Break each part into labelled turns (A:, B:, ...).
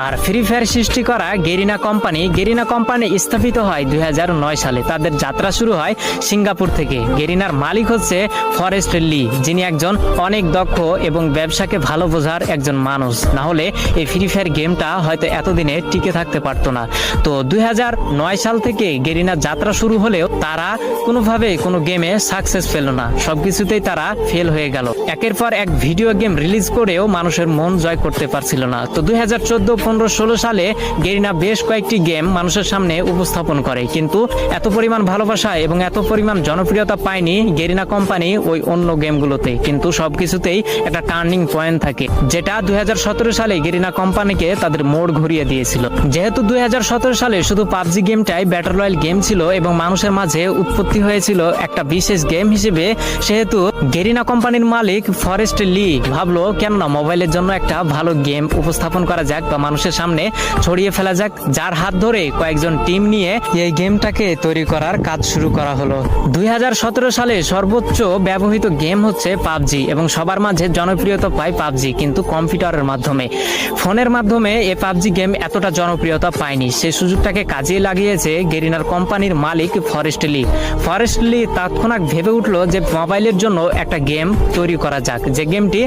A: আর free fire সৃষ্টি করা Garena company স্থাপিত হয় 2009 সালে। তাদের যাত্রা শুরু হয় সিঙ্গাপুর থেকে। গেরিনার মালিক হচ্ছে ফরেস্ট লি, যিনি একজন অনেক দক্ষ এবং ব্যবসাকে ভালো বোঝার একজন মানুষ। না হলে এই ফ্রি ফায়ার গেমটা হয়তো এতদিনে টিকে থাকতে পারতো না। তো 2009 সাল থেকে গেরিনার যাত্রা শুরু হলেও তারা কোনোভাবে কোনো গেমে সাকসেস পেল না, সবকিছুতেই তারা ফেল হয়ে গেল। একের পর এক ভিডিও গেম রিলিজ করেও মানুষের মন জয় করতে পারছিল না। তো 2014, 15, 16 সালে গেরিনা বেশ কয়েকটি গেম মানুষের সামনে উপস্থাপন করে, কিন্তু এত পরিমাণ ভালোবাসা এবং এত পরিমাণ জনপ্রিয়তা পায়নি গেরিনা কোম্পানি ওই অন্য গেমগুলোতে। কিন্তু সবকিছুতেই একটা টার্নিং পয়েন্ট থাকে, যেটা 2017 সালে গেরিনা কোম্পানিকে তাদের মোড় ঘুরিয়ে দিয়েছিল। যেহেতু 2017 সালে শুধু পাবজি গেমটাই ব্যাটল রয়্যাল গেম ছিল এবং মানুষের মাঝে উৎপত্তি হয়েছিল একটা বিশেষ গেম হিসেবে, সেহেতু গেরিনা কোম্পানির মালিক ফরেস্ট লি ভাবলো কেন না মোবাইলের জন্য একটা ভালো গেম উপস্থাপন করা যাক বা মানুষের সামনে ছড়িয়ে ফেলা যাক, যার হাত ধরে কয়েকজন টিম নিয়ে এই গেমটাকে তৈরি করার কাজ শুরু করা হলো। 2017 সালে সর্বোচ্চ ব্যবহৃত গেম হচ্ছে পাবজি এবং সবার মাঝে জনপ্রিয়তা পায় পাবজি, কিন্তু কম্পিউটারের মাধ্যমে। ফোনের মাধ্যমে এই পাবজি গেম এতটা জনপ্রিয়তা পায়নি। সেই সুযোগটাকে কাজে লাগিয়েছে গেরিনার কোম্পানির মালিক ফরেস্ট লি তৎক্ষণাৎ ভেবে উঠলো যে মোবাইলের জন্য একটা গেম তৈরি করা যাক, যে গেমটি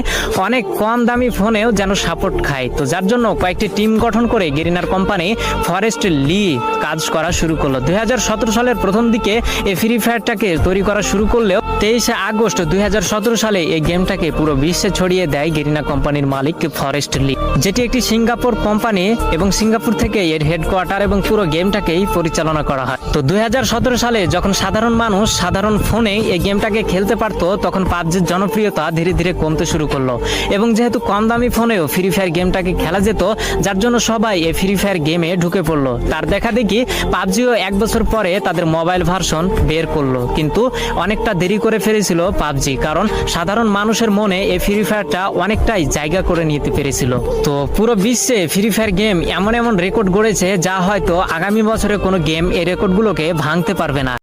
A: অনেক কম দামি ফোনেও যেন সাপোর্ট খায়। তো যার জন্য কয়েকটি টিম গঠন করে গেরিনার কোম্পানি ফরেস্ট লি কাজ করা শুরু করলো। 2017 সালের প্রথম দিকে এই ফ্রি ফায়ারটাকে তৈরি করা শুরু করলেও 23 আগস্ট 2017 সালে এই গেমটাকে পুরো বিশ্বে ছড়িয়ে দেয় গেরিনা কোম্পানির মালিক ফরেস্ট লি, যেটি একটি সিঙ্গাপুর কোম্পানি এবং সিঙ্গাপুর থেকে এর হেডকোয়ার্টার এবং পুরো গেমটাকেই পরিচালনা করা হয়। তো 2017 সালে যখন সাধারণ মানুষ সাধারণ ফোনে এই গেমটাকে খেলতে পারতো, তখন পাবজির জনপ্রিয়তা ধীরে ধীরে কমতে শুরু করলো এবং যেহেতু কম দামি ফোনেও ফ্রি ফায়ার গেমটাকে খেলা যেত, যার জন্য সবাই এই ফ্রি ফায়ার গেমে ঢুকে পড়লো। তার দেখা দেখি পাবজিও 1 বছর পরে তাদের মোবাইল ভার্সন বের করলো, কিন্তু অনেকটা দেরি করে ফেলেছিল পাবজি, কারণ সাধারণ মানুষের মনে এই ফ্রি ফায়ারটা অনেকটাই জায়গা করে নিতে পেরেছিল। তো পুরো বিশ্বে ফ্রি ফায়ার গেম এমন রেকর্ড গড়েছে যা হয়তো আগামী বছরে কোনো গেম এই রেকর্ডগুলোকে ভাঙতে পারবে না।